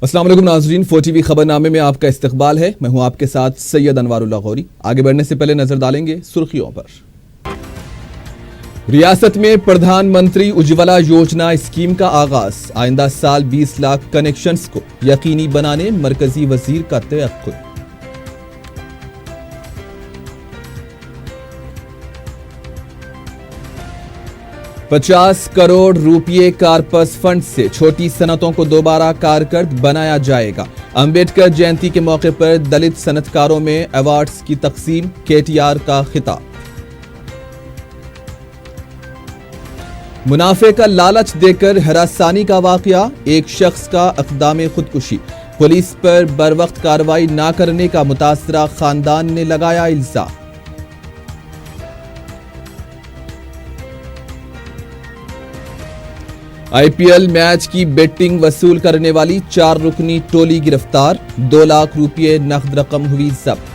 अस्सलाम वालेकुम नाज़रीन, 4TV खबरनामे में आपका इस्तकबाल है। मैं हूं आपके साथ सैयद अनवारुल्लाह गौरी। आगे बढ़ने से पहले नजर डालेंगे सुर्खियों पर। रियासत में प्रधानमंत्री उज्ज्वला योजना स्कीम का आगाज। आइंदा साल 20 लाख कनेक्शंस को यकीनी बनाने मरकजी वजीर का तयक्कुद। ₹50 करोड़ कारपस फंड से छोटी सनतों को दोबारा कारकर्द बनाया जाएगा। अंबेडकर जयंती के मौके पर दलित सनतकारों में अवार्ड्स की तकसीम। KTR का खिताब। मुनाफे का लालच देकर हरासानी का वाकया। एक शख्स का इक़दाम खुदकुशी। पुलिस पर बरवक्त कार्रवाई न करने का मुतासरा खानदान ने लगाया इल्जाम। IPL मैच की बेटिंग वसूल करने वाली 4 रुकनी टोली गिरफ्तार। 2 लाख रुपये नकद रकम हुई जब्त।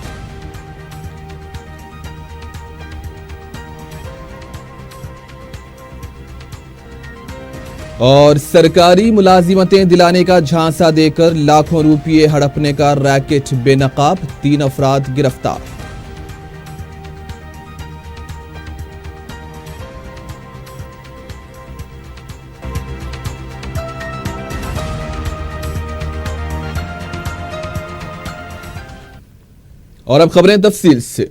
और सरकारी मुलाजिमतें दिलाने का झांसा देकर लाखों रुपये हड़पने का रैकेट बेनकाब। 3 अफराद गिरफ्तार। और अब खबरें तफसील से।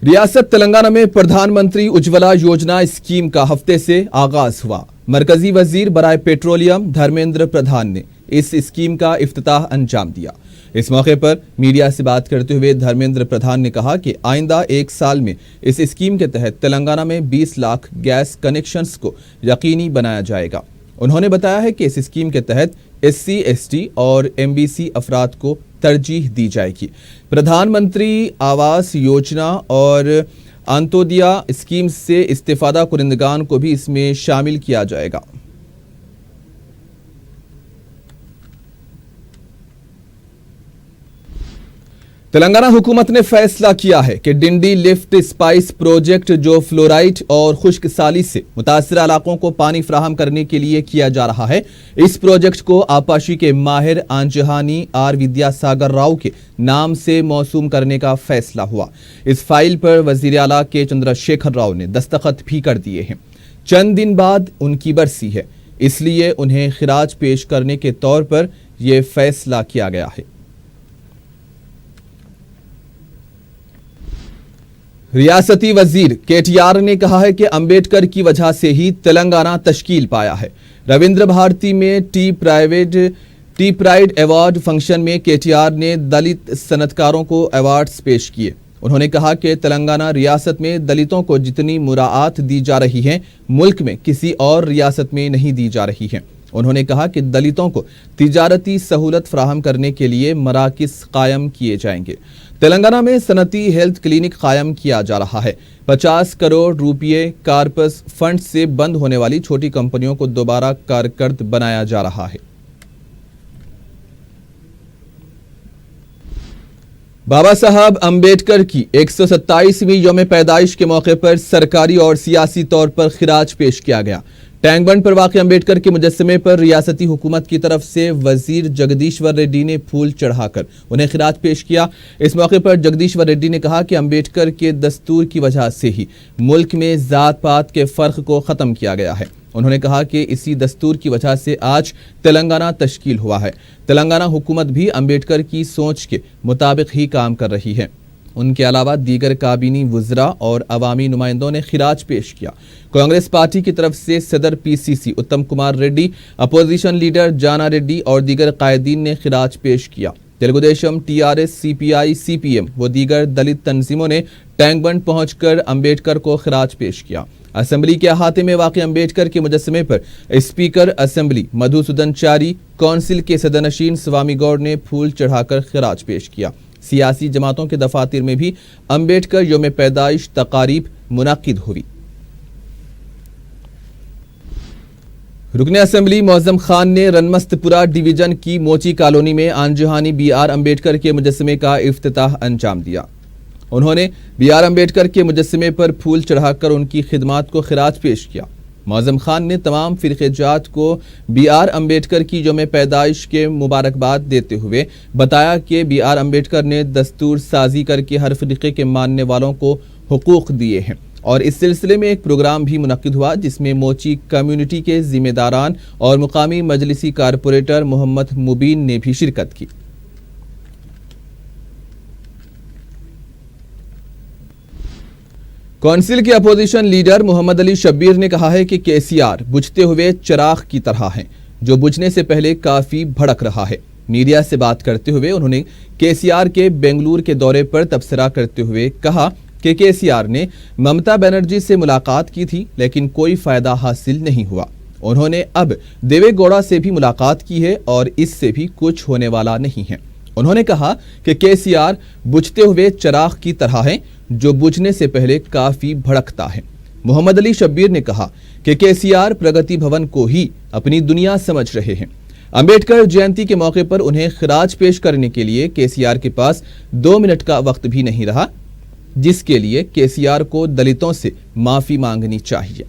रियासत तेलंगाना में प्रधानमंत्री उज्ज्वला योजना स्कीम का हफ्ते से आगाज हुआ। मरकजी वजीर बराए पेट्रोलियम धर्मेंद्र प्रधान ने इस स्कीम का इफ्तिताह अंजाम दिया। इस मौके पर मीडिया से बात करते हुए धर्मेंद्र प्रधान ने कहा कि आइंदा 1 साल में इस स्कीम के तहत तेलंगाना में 20 लाख गैस कनेक्शंस को यकीनी बनाया जाएगा। उन्होंने बताया है कि इस स्कीम के तहत SC, ST और MBC अफराद को तरजीह दी जाएगी। प्रधानमंत्री आवास योजना और अंत्योदया स्कीम से इस्तेफादा कुरिंदगान को भी इसमें शामिल किया जाएगा। तेलंगाना हुकूमत ने फैसला किया है कि डिंडी लिफ्ट स्पाइस प्रोजेक्ट जो फ्लोराइड और खुश्क साली से मुतासरा इलाकों को पानी फराहम करने के लिए किया जा रहा है, इस प्रोजेक्ट को आपाशी के माहिर आंजहानी आर विद्यासागर राव के नाम से मौसूम करने का फैसला हुआ। इस फाइल पर वजीर आला के चंद्रशेखर राव ने दस्तखत भी कर दिए हैं। चंद दिन बाद उनकी बरसी है, इसलिए उन्हें खिराज पेश करने के तौर पर यह फैसला किया गया है। रियासती वजीर KTR ने कहा है कि अंबेडकर की वजह से ही तेलंगाना तश्कील पाया है। रविंद्र भारती में टी प्राइड अवार्ड फंक्शन में KTR ने दलित सनतकारों को अवार्ड्स पेश किए। उन्होंने कहा कि तेलंगाना रियासत में दलितों को जितनी मुराआत दी जा रही है, मुल्क में किसी और रियासत में नहीं दी जा रही है। उन्होंने कहा कि दलितों को तिजारती सहूलत फराहम करने के लिए मराकिज़ कायम किए जाएंगे। तेलंगाना में सनती हेल्थ क्लिनिक कायम किया जा रहा है। 50 करोड़ रुपये कारपस फंड से बंद होने वाली छोटी कंपनियों को दोबारा कारकर्द बनाया जा रहा है। बाबा साहब अंबेडकर की 127वीं यौम पैदाइश के मौके पर सरकारी और सियासी तौर पर खिराज पेश किया गया। टैंक बंड पर वाक़ अंबेडकर के मुजस्समे पर रियासती हुकूमत की तरफ से वजीर जगदीश्वर रेड्डी ने फूल चढ़ाकर उन्हें खिराज पेश किया। इस मौके पर जगदीश्वर रेड्डी ने कहा कि अंबेडकर के दस्तूर की वजह से ही मुल्क में जात पात के फ़र्क को ख़त्म किया गया है। उन्होंने कहा कि इसी दस्तूर की वजह से आज तेलंगाना तश्कील हुआ है। तेलंगाना हुकूमत भी अंबेडकर की सोच के मुताबिक ही काम कर रही है। उनके अलावा दीगर काबीनी वज़रा और अवामी नुमाइंदों ने खिराज पेश किया। कांग्रेस पार्टी की तरफ से सदर PCC उत्तम कुमार रेड्डी, अपोजिशन लीडर जाना रेड्डी और दीगर कायदीन ने खिराज पेश किया। Telugu Desam, TRS, CPI, CPM व दीगर दलित तंजीमों ने टैंक बंड पहुंचकर अंबेडकर को खिराज पेश किया। असेंबली के अहाते में वाक़ अंबेडकर के मुजस्समे पर स्पीकर असेंबली मधुसूदन चारी, कौंसिल के सदरनशीन स्वामी गौड़ ने फूल चढ़ाकर खिराज पेश किया। सियासी जमातों के दफातर में भी अंबेडकर यौम पैदाइश तकारीब मुनाकिद हुई। रुकन असेंबली मौज़म खान ने रनमस्तपुरा डिवीजन की मोची कॉलोनी में आंजहानी BR अंबेडकर के मुजस्समे का इफ्तिताह अंजाम दिया। उन्होंने BR अंबेडकर के मुजस्समे पर फूल चढ़ाकर उनकी खिदमात को खिराज पेश किया। معظم خان نے تمام فرقے جات کو بی آر امبیڈکر کی یوم پیدائش کے مبارکباد دیتے ہوئے بتایا کہ بی آر امبیڈکر نے دستور سازی کر کے ہر فرقے کے ماننے والوں کو حقوق دیے ہیں، اور اس سلسلے میں ایک پروگرام بھی منعقد ہوا جس میں موچی کمیونٹی کے ذمہ داران اور مقامی مجلسی کارپوریٹر محمد مبین نے بھی شرکت کی۔ کونسل کے اپوزیشن لیڈر محمد علی شبیر نے کہا ہے کہ کے سی آر بجھتے ہوئے چراغ کی طرح ہیں جو بجھنے سے پہلے کافی بھڑک رہا ہے۔ میڈیا سے بات کرتے ہوئے انہوں نے کے سی آر کے بنگلور کے دورے پر تبصرہ کرتے ہوئے کہا کہ کے سی آر نے ممتا بنرجی سے ملاقات کی تھی لیکن کوئی فائدہ حاصل نہیں ہوا۔ انہوں نے اب دیوے گوڑا سے بھی ملاقات کی ہے اور اس سے بھی کچھ ہونے والا نہیں ہے۔ انہوں نے کہا کہ کے سی آر بجھتے ہوئے چراغ کی طرح ہیں جو بجھنے سے پہلے کافی بھڑکتا ہے۔ محمد علی شبیر نے کہا کہ کے سی آر پرگتی بھون کو ہی اپنی دنیا سمجھ رہے ہیں۔ امبیڈکر جینتی کے موقع پر انہیں خراج پیش کرنے کے لیے کے سی آر کے پاس 2 منٹ کا وقت بھی نہیں رہا، جس کے لیے کے سی آر کو دلتوں سے معافی مانگنی چاہیے۔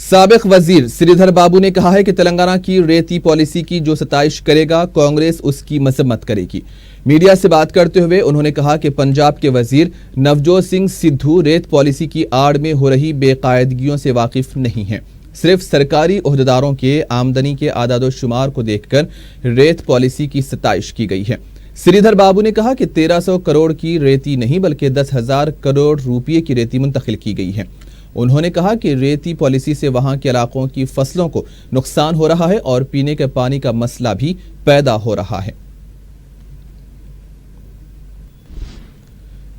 سابق وزیر سری دھر بابو نے کہا ہے کہ تلنگانہ کی ریتی پالیسی کی جو ستائش کرے گا کانگریس اس کی مذمت کرے گی۔ میڈیا سے بات کرتے ہوئے انہوں نے کہا کہ پنجاب کے وزیر نوجوت سنگھ سدھو ریت پالیسی کی آڑ میں ہو رہی بے قاعدگیوں سے واقف نہیں ہیں، صرف سرکاری عہدیداروں کے آمدنی کے اعداد و شمار کو دیکھ کر ریت پالیسی کی ستائش کی گئی ہے۔ سری دھر بابو نے کہا کہ 1300 کروڑ کی ریتی نہیں بلکہ 10,000 کروڑ روپے کی ریتی منتقل کی گئی ہے۔ انہوں نے کہا کہ ریتی پالیسی سے وہاں کے علاقوں کی فصلوں کو نقصان ہو رہا ہے اور پینے کے پانی کا مسئلہ بھی پیدا ہو رہا ہے۔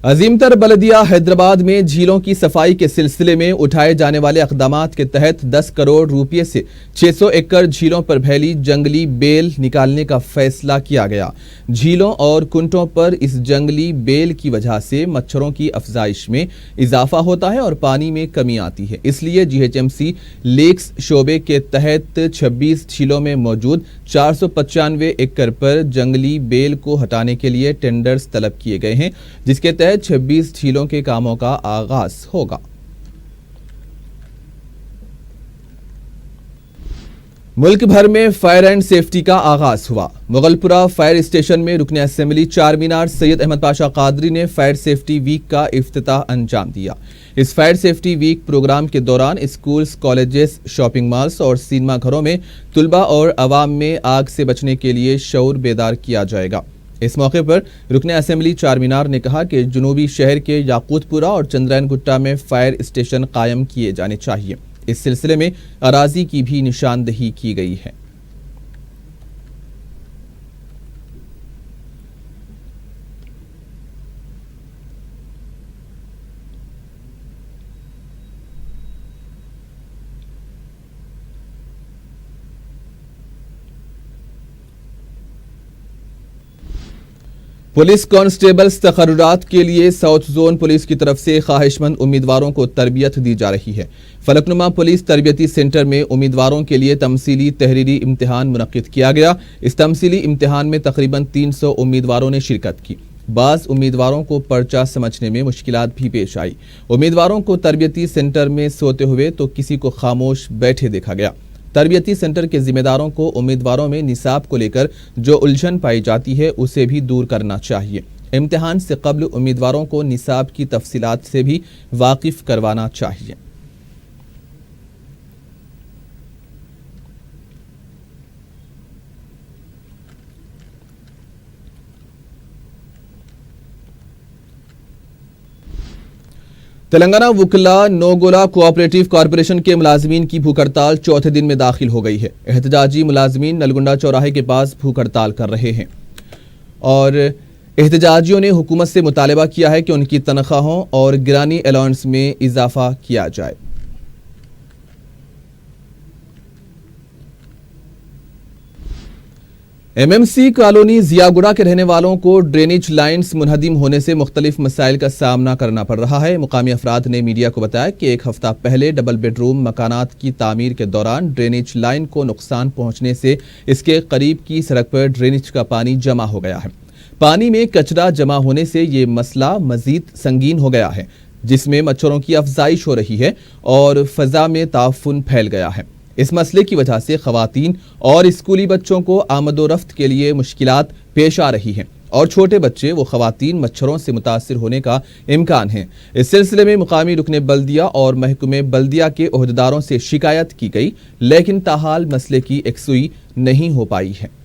عظیم تر بلدیہ حیدرآباد میں جھیلوں کی صفائی کے سلسلے میں اٹھائے جانے والے اقدامات کے تحت 10 کروڑ روپے سے 600 ایکڑ جھیلوں پر پھیلی جنگلی بیل نکالنے کا فیصلہ کیا گیا۔ جھیلوں اور کنٹوں پر اس جنگلی بیل کی وجہ سے مچھروں کی افزائش میں اضافہ ہوتا ہے اور پانی میں کمی آتی ہے، اس لیے G H M C lakes شعبے کے تحت 26 جھیلوں میں موجود 495 ایکڑ پر جنگلی بیل کو ہٹانے کے لیے ٹینڈرز طلب کیے گئے ہیں، جس کے تحت 26 جھیلوں کے کاموں کا آغاز ہوگا۔ ملک بھر میں فائر اینڈ سیفٹی کا آغاز ہوا۔ مغل پورہ فائر اسٹیشن میں رکن اسمبلی چار مینار سید احمد پاشا قادری نے فائر سیفٹی ویک کا افتتاح انجام دیا۔ اس فائر سیفٹی ویک پروگرام کے دوران اسکولز، کالجز، شاپنگ مالز اور سینما گھروں میں طلباء اور عوام میں آگ سے بچنے کے لیے شعور بیدار کیا جائے گا۔ اس موقع پر رکن اسمبلی چار مینار نے کہا کہ جنوبی شہر کے یاقوت پورہ اور چندرائن گٹا میں فائر اسٹیشن قائم کیے جانے چاہیے۔ اس سلسلے میں اراضی کی بھی نشاندہی کی گئی ہے۔ پولیس کانسٹیبلز تقررات کے لیے ساؤتھ زون پولیس کی طرف سے خواہش مند امیدواروں کو تربیت دی جا رہی ہے۔ فلکنما پولیس تربیتی سینٹر میں امیدواروں کے لیے تمثیلی تحریری امتحان منعقد کیا گیا۔ اس تمثیلی امتحان میں تقریباً 300 امیدواروں نے شرکت کی۔ بعض امیدواروں کو پرچہ سمجھنے میں مشکلات بھی پیش آئی۔ امیدواروں کو تربیتی سینٹر میں سوتے ہوئے تو کسی کو خاموش بیٹھے دیکھا گیا۔ تربیتی سینٹر کے ذمہ داروں کو امیدواروں میں نصاب کو لے کر جو الجھن پائی جاتی ہے اسے بھی دور کرنا چاہیے۔ امتحان سے قبل امیدواروں کو نصاب کی تفصیلات سے بھی واقف کروانا چاہیے۔ تلنگانہ وکلا نوگولا کوآپریٹیو کارپوریشن کے ملازمین کی بھوک ہڑتال چوتھے دن میں داخل ہو گئی ہے۔ احتجاجی ملازمین نلگنڈا چوراہے کے پاس بھوک ہڑتال کر رہے ہیں اور احتجاجیوں نے حکومت سے مطالبہ کیا ہے کہ ان کی تنخواہوں اور گرانی الاؤنس میں اضافہ کیا جائے۔ M M C colony Ziaguda کے رہنے والوں کو ڈرینیج لائنز منہدم ہونے سے مختلف مسائل کا سامنا کرنا پڑ رہا ہے۔ مقامی افراد نے میڈیا کو بتایا کہ ایک ہفتہ پہلے ڈبل بیڈ روم مکانات کی تعمیر کے دوران ڈرینیج لائن کو نقصان پہنچنے سے اس کے قریب کی سڑک پر ڈرینیج کا پانی جمع ہو گیا ہے۔ پانی میں کچرا جمع ہونے سے یہ مسئلہ مزید سنگین ہو گیا ہے۔ जिसमें मच्छरों की अफजाइश हो रही है और फजा में ताफुन फैल गया है। इस मसले की वजह से खवातीन और स्कूली बच्चों को आमदोरफ्त के लिए मुश्किलात पेश आ रही हैं और छोटे बच्चे व खवातीन मच्छरों से मुतासिर होने का इम्कान है। इस सिलसिले में मुकामी रुकने बल्दिया और महकमे बल्दिया के ओहदेदारों से शिकायत की गई, लेकिन ताहाल मसले की यकसुई नहीं हो पाई है।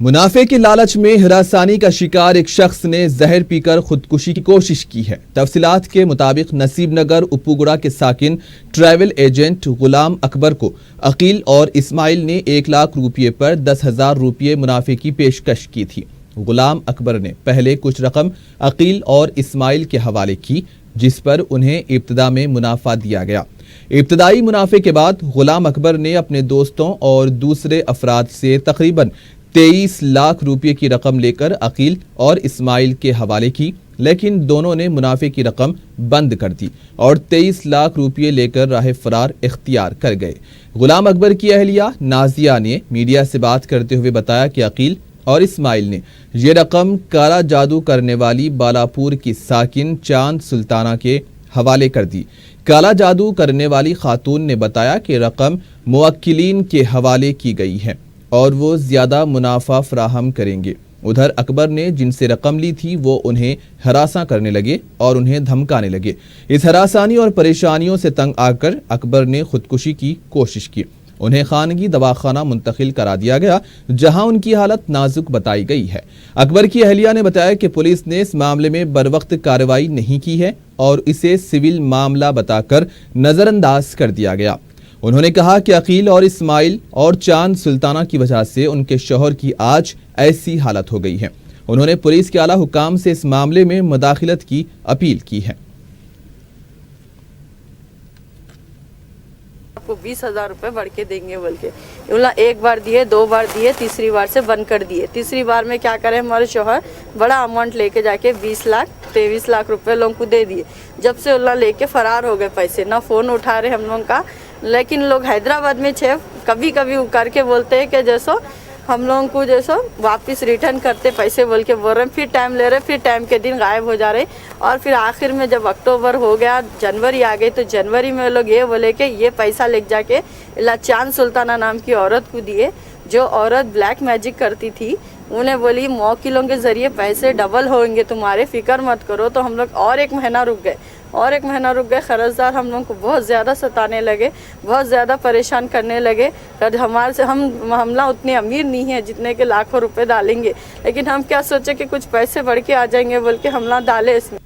मुनाफे के लालच में हिरासानी का शिकार एक शख्स ने जहर पीकर खुदकुशी की कोशिश की है। तफसीलात के मुताबिक नसीब नगर उप्पूगुड़ा के साकिन ट्रैवल एजेंट गुलाम अकबर को अकील और इस्माइल ने 1 लाख रुपये पर 10,000 रुपये मुनाफे की पेशकश की थी। गुलाम अकबर ने पहले कुछ रकम अकील और इस्माइल के हवाले की, जिस पर उन्हें इब्तिदा में मुनाफा दिया गया। इब्तिदाई मुनाफे के बाद गुलाम अकबर ने अपने दोस्तों और दूसरे अफराद से तकरीबन 23 लाख रुपये की रकम लेकर अकील और इस्माइल के हवाले की, लेकिन दोनों ने मुनाफे की रकम बंद कर दी और 23 लाख रुपये लेकर राह फरार इख्तियार कर गए। गुलाम अकबर की अहलिया नाजिया ने मीडिया से बात करते हुए बताया कि अकील और इस्माइल ने ये रकम काला जादू करने वाली बालापुर की साकिन चांद सुल्ताना के हवाले कर दी। काला जादू करने वाली खातून ने बताया कि रकम मुवक्किलीन के हवाले की गई है और वो ज्यादा मुनाफा फराहम करेंगे। उधर अकबर ने जिनसे रकम ली थी वो उन्हें हरासा करने लगे और उन्हें धमकाने लगे। इस हरासानी और परेशानियों से तंग आकर अकबर ने खुदकुशी की कोशिश की। उन्हें खानगी दवाखाना मुंतकिल करा दिया गया, जहां उनकी हालत नाजुक बताई गई है। अकबर की अहलिया ने बताया कि पुलिस ने इस मामले में बरवक्त कार्रवाई नहीं की है और इसे सिविल मामला बताकर नजरअंदाज कर दिया गया। उन्होंने कहा कि अकील और इस्माइल और चांद सुल्ताना की वजह से उनके शौहर की आज ऐसी हालत हो गई है। उन्होंने पुलिस के आला हुकाम से इस मामले में मुदाखलत की अपील की है। आपको 20,000 रुपए बढ़ के देंगे बोल के बोला। 1 बार दिए, 2 बार दिए, तीसरी बार से बंद कर दिए। तीसरी बार में क्या करे, हमारे शौहर बड़ा अमाउंट लेके जाके 20 लाख 23 लाख रुपए लोगों को दे दिए। जब से उल्ला लेके फरार हो गए, पैसे ना फोन उठा रहे हम लोगों का। लेकिन लोग हैदराबाद में छे कभी कभी करके बोलते हैं कि जैसो हम लोगों को जैसो वापस रिटर्न करते पैसे बोल के बोल रहे हैं। फिर टाइम ले रहे, फिर टाइम के दिन गायब हो जा रहे। और फिर आखिर में जब अक्टूबर हो गया, जनवरी आ गई, तो जनवरी में लोग ये बोले कि ये पैसा ले जाके चांद सुल्ताना नाम की औरत को दिए। जो औरत ब्लैक मैजिक करती थी, उन्हें बोली मौकिलों के जरिए पैसे डबल होंगे तुम्हारे, फिक्र मत करो। तो हम लोग और 1 महीना रुक गए कर्जदार हम लोगों को बहुत ज़्यादा सताने लगे, बहुत ज़्यादा परेशान करने लगे। हमारे से हमला उतने अमीर नहीं है जितने के लाखों रुपए डालेंगे, लेकिन हम क्या सोचे कि कुछ पैसे बढ़ के आ जाएंगे बोल के हमला डाले इसमें।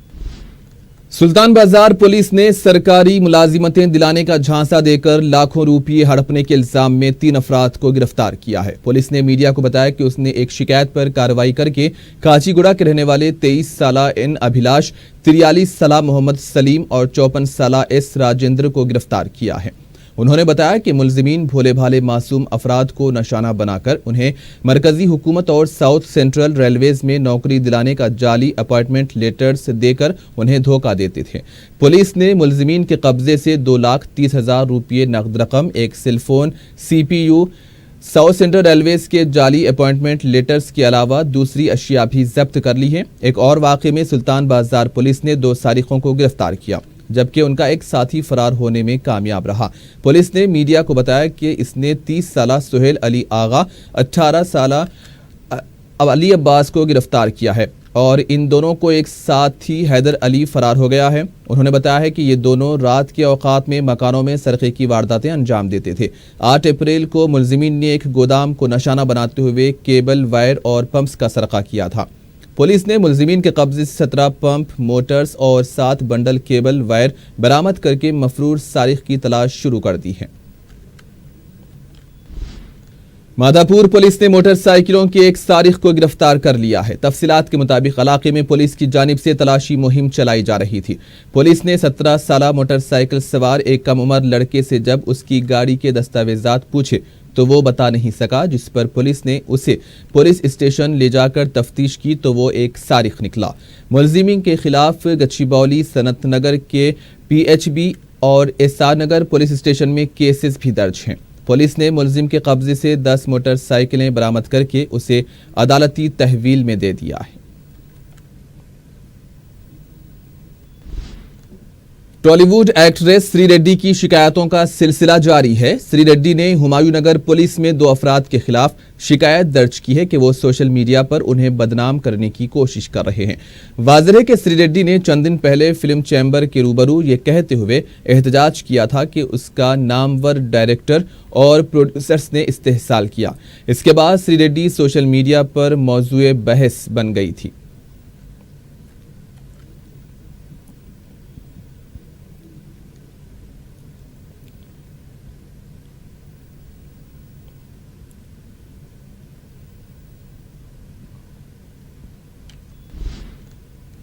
सुल्तान बाजार पुलिस ने सरकारी मुलाजिमतें दिलाने का झांसा देकर लाखों रुपये हड़पने के इल्जाम में 3 अफराद को गिरफ्तार किया है। पुलिस ने मीडिया को बताया कि उसने एक शिकायत पर कार्रवाई करके काचीगुड़ा के रहने वाले 23 साला एन अभिलाष, 43 साला मोहम्मद सलीम और 54 साला एस राजेंद्र को गिरफ्तार किया है। उन्होंने बताया कि मुलजिमीन भोले भाले मासूम अफराद को निशाना बनाकर उन्हें मरकजी हुकूमत और साउथ सेंट्रल रेलवेज में नौकरी दिलाने का जाली अपॉइंटमेंट लेटर्स देकर उन्हें धोखा देते थे। पुलिस ने मुलजिमीन के कब्जे से 2,30,000 रुपये नकद रकम, एक cellphone, CPU, south central railways के जाली अपॉइंटमेंट लेटर्स के अलावा दूसरी अशिया भी जब्त कर ली है। एक और वाक़े में सुल्तान बाजार पुलिस ने 2 सारिकों को गिरफ्तार किया, जबकि उनका एक साथी फरार होने में कामयाब रहा। पुलिस ने मीडिया को बताया कि इसने 30 साला सुहेल अली आगा, 18 साला अली अब्बास को गिरफ्तार किया है और इन दोनों को एक साथी हैदर अली फरार हो गया है। उन्होंने बताया है कि ये दोनों रात के औकात में मकानों में सरक़े की वारदातें अंजाम देते थे। 8 अप्रैल को मुलजिमीन ने एक गोदाम को निशाना बनाते हुए केबल, वायर और पंप्स का सरक़ा किया था। पुलिस ने मुलजिमीन के कब्जे से 17 पंप, मोटर्स और 7 बंडल केबल वायर बरामद करके मफरूर सारिक की तलाश शुरू कर दी है। माधापुर पुलिस ने मोटरसाइकिलों के एक सारिक को गिरफ्तार कर लिया है। तफसीलात के मुताबिक इलाके में पुलिस की जानिब से तलाशी मुहिम चलाई जा रही थी। पुलिस ने 17 साला मोटरसाइकिल सवार एक कम उम्र लड़के से जब उसकी गाड़ी के दस्तावेजात पूछे तो वो बता नहीं सका, जिस पर पुलिस ने उसे पुलिस स्टेशन ले जाकर तफ्तीश की तो वो एक सारिक निकला। मुलजिमीन के खिलाफ गच्चीबौली, सनत नगर के PHB और एसआर नगर पुलिस स्टेशन में केसेस भी दर्ज हैं। पुलिस ने मुलजिम के कब्जे से 10 मोटरसाइकिलें बरामद करके उसे अदालती तहवील में दे दिया है। टॉलीवुड एक्ट्रेस श्री रेड्डी की शिकायतों का सिलसिला जारी है। श्री रेड्डी ने हुमायूं नगर पुलिस में 2 अफराद के खिलाफ शिकायत दर्ज की है कि वो सोशल मीडिया पर उन्हें बदनाम करने की कोशिश कर रहे हैं। वाज़ेह है कि श्री रेड्डी ने चंद दिन पहले फिल्म चैम्बर के रूबरू ये कहते हुए एहतजाज किया था कि उसका नामवर डायरेक्टर और प्रोड्यूसर्स ने इस्तेहसाल किया। इसके बाद श्री रेड्डी सोशल मीडिया पर मौजूए बहस बन गई थी।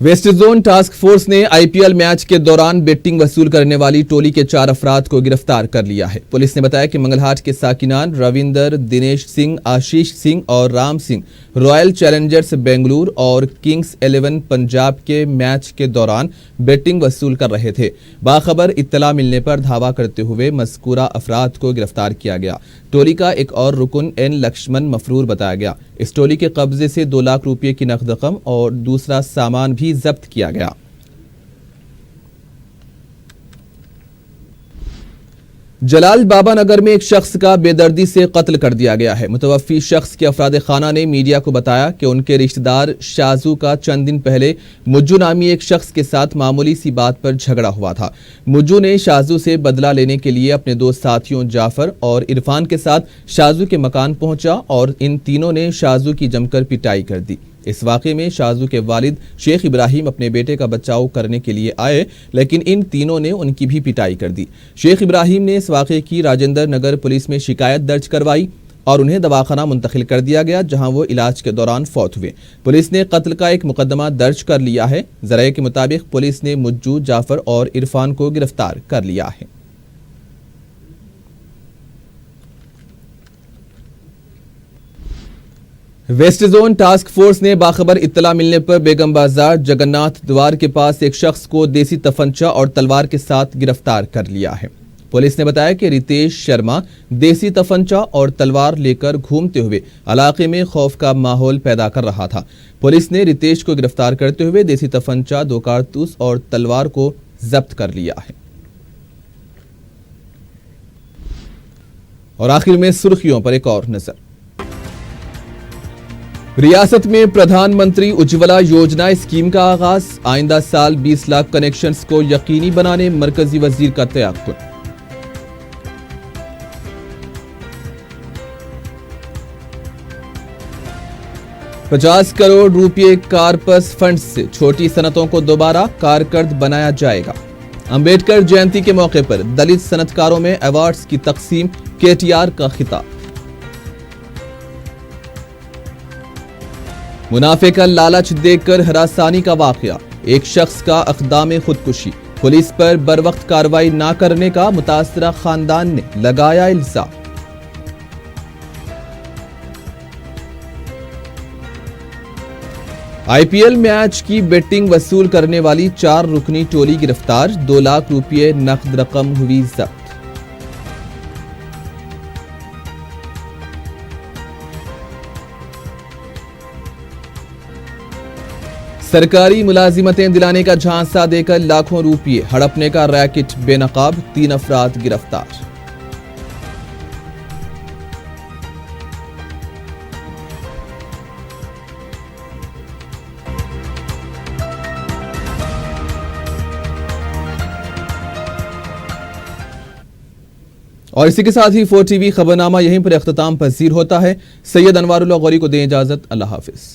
वेस्ट जोन टास्क फोर्स ने आईपीएल मैच के दौरान बेटिंग वसूल करने वाली टोली के 4 अफराद को गिरफ्तार कर लिया है। पुलिस ने बताया कि मंगलहाट के साकिनान रविंदर, दिनेश सिंह, आशीष सिंह और राम सिंह रॉयल चैलेंजर्स बेंगलुरु और किंग्स 11 पंजाब के मैच के दौरान बेटिंग वसूल कर रहे थे। बाखबर इत्तला मिलने पर धावा करते हुए मज़कूरा अफराद को गिरफ्तार किया गया। टोली का एक और रुकन एन लक्ष्मण मफरूर बताया गया। इस टोली के कब्जे से 2 लाख रुपये की नकद रकम और दूसरा सामान भी जब्त किया गया। जलाल बाबा नगर में एक शख्स का बेदर्दी से कत्ल कर दिया गया है। मुतवफ़ी शख्स के अफराद खाना ने मीडिया को बताया कि उनके रिश्तेदार शाजू का चंद दिन पहले मुज्जू नामी एक शख्स के साथ मामूली सी बात पर झगड़ा हुआ था। मुज्जू ने शाजू से बदला लेने के लिए अपने 2 साथियों जाफर और इरफान के साथ शाजू के मकान पहुंचा और इन तीनों ने शाजू की जमकर पिटाई कर दी। इस वाक़े में शाजू के वालिद शेख इब्राहिम अपने बेटे का बचाव करने के लिए आए, लेकिन इन तीनों ने उनकी भी पिटाई कर दी। शेख इब्राहिम ने इस वाक़े की राजेंद्र नगर पुलिस में शिकायत दर्ज करवाई और उन्हें दवाखाना मुंतकिल कर दिया गया, जहां वो इलाज के दौरान फौत हुए। पुलिस ने कत्ल का एक मुकदमा दर्ज कर लिया है। ज़राए के मुताबिक पुलिस ने मुज्जू, जाफर और इरफान को गिरफ्तार कर लिया है। वेस्ट जोन टास्क फोर्स ने बाखबर इत्तला मिलने पर बेगम बाजार जगन्नाथ द्वार के पास एक शख्स को देसी तफंचा और तलवार के साथ गिरफ्तार कर लिया है। पुलिस ने बताया कि रितेश शर्मा देसी तफंचा और तलवार लेकर घूमते हुए इलाके में खौफ का माहौल पैदा कर रहा था। पुलिस ने रितेश को गिरफ्तार करते हुए देसी तफंचा, 2 कारतूस और तलवार को जब्त कर लिया है। और आखिर में सुर्खियों पर एक और नजर। रियासत में प्रधानमंत्री उज्ज्वला योजना स्कीम का आगाज। आइंदा साल 20 लाख कनेक्शंस को यकीनी बनाने मरकजी वजीर का तयक्कुन। ₹50 करोड़ कारपस फंड से छोटी सनतों को दोबारा कारकर्द बनाया जाएगा। अंबेडकर जयंती के मौके पर दलित सनतकारों में अवार्ड्स की तकसीम, केटीआर का खिताब। मुनाफे का लालच देकर हरासानी का वाकया, एक शख्स का अक़दाम खुदकुशी। पुलिस पर बरवक्त कार्रवाई न करने का मुतासरा खानदान ने लगाया इल्जाम। आईपीएल मैच की बेटिंग वसूल करने वाली 4 रुकनी टोली गिरफ्तार, 2 लाख रुपये नकद रकम हुई जब्त। सरकारी मुलाजिमतें दिलाने का झांसा देकर लाखों रुपये हड़पने का रैकेट बेनकाब, 3 अफराद गिरफ्तार। और इसी के साथ ही 4 TV खबरनामा यहीं पर इख्तिताम पजीर होता है। सैयद अनवारुल्लाह गौरी को दें इजाजत। अल्लाह हाफिज।